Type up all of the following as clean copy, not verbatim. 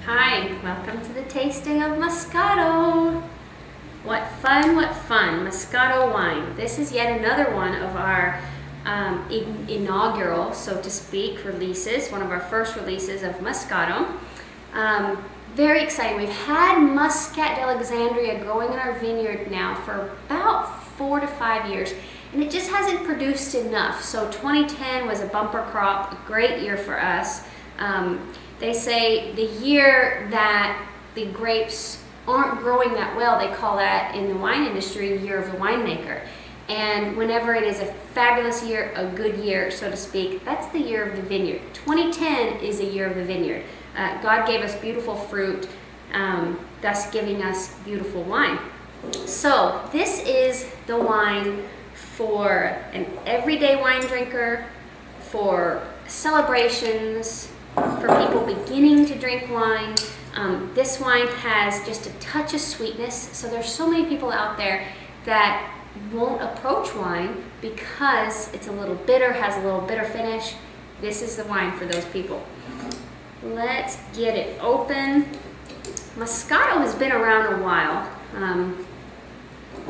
Hi, welcome to the tasting of Moscato. What fun, what fun. Moscato wine. This is yet another one of our inaugural, so to speak, releases, one of our first releases of Moscato. Very exciting. We've had Muscat d'Alexandria growing in our vineyard now for about 4 to 5 years, and it just hasn't produced enough. So 2010 was a bumper crop, a great year for us. They say the year that the grapes aren't growing that well, they call that in the wine industry year of the winemaker. And whenever it is a fabulous year, a good year, so to speak, that's the year of the vineyard. 2010 is a year of the vineyard. God gave us beautiful fruit, thus giving us beautiful wine. So this is the wine for an everyday wine drinker, for celebrations, for people beginning to drink wine. This wine has just a touch of sweetness, so there's so many people out there that won't approach wine because it's a little bitter, has a little bitter finish. This is the wine for those people. Let's get it open. Moscato has been around a while,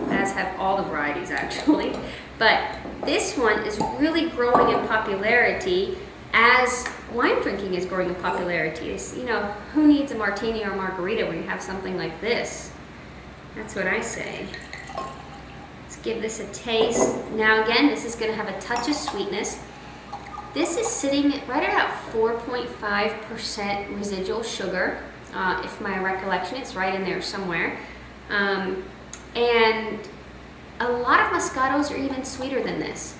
as have all the varieties actually, but this one is really growing in popularity as wine drinking is growing in popularity. You know, who needs a martini or margarita when you have something like this? That's what I say. Let's give this a taste. Now again, this is going to have a touch of sweetness. This is sitting right at about 4.5% residual sugar. If my recollection, it's right in there somewhere. And a lot of Moscatos are even sweeter than this.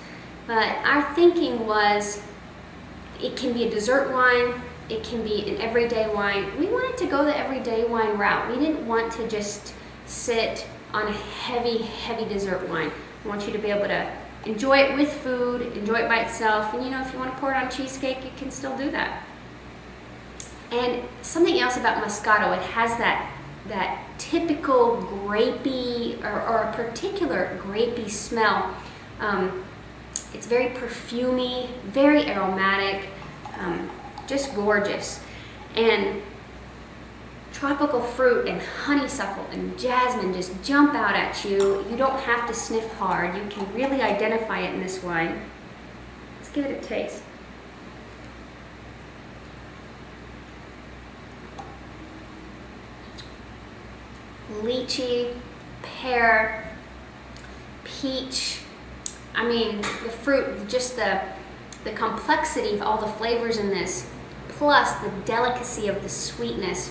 But our thinking was, it can be a dessert wine, it can be an everyday wine. We wanted to go the everyday wine route. We didn't want to just sit on a heavy, heavy dessert wine. We want you to be able to enjoy it with food, enjoy it by itself, and you know, if you want to pour it on cheesecake, you can still do that. And something else about Moscato, it has that typical grapey, or a particular grapey smell. It's very perfumey, very aromatic, just gorgeous. And tropical fruit and honeysuckle and jasmine just jump out at you. You don't have to sniff hard. You can really identify it in this wine. Let's give it a taste. Lychee, pear, peach. I mean, the fruit, just the complexity of all the flavors in this, plus the delicacy of the sweetness.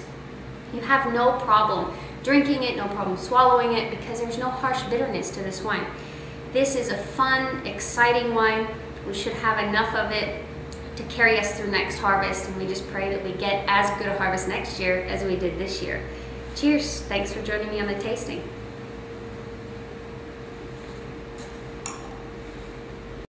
You have no problem drinking it, no problem swallowing it, because there's no harsh bitterness to this wine. This is a fun, exciting wine. We should have enough of it to carry us through next harvest, and we just pray that we get as good a harvest next year as we did this year. Cheers. Thanks for joining me on the tasting.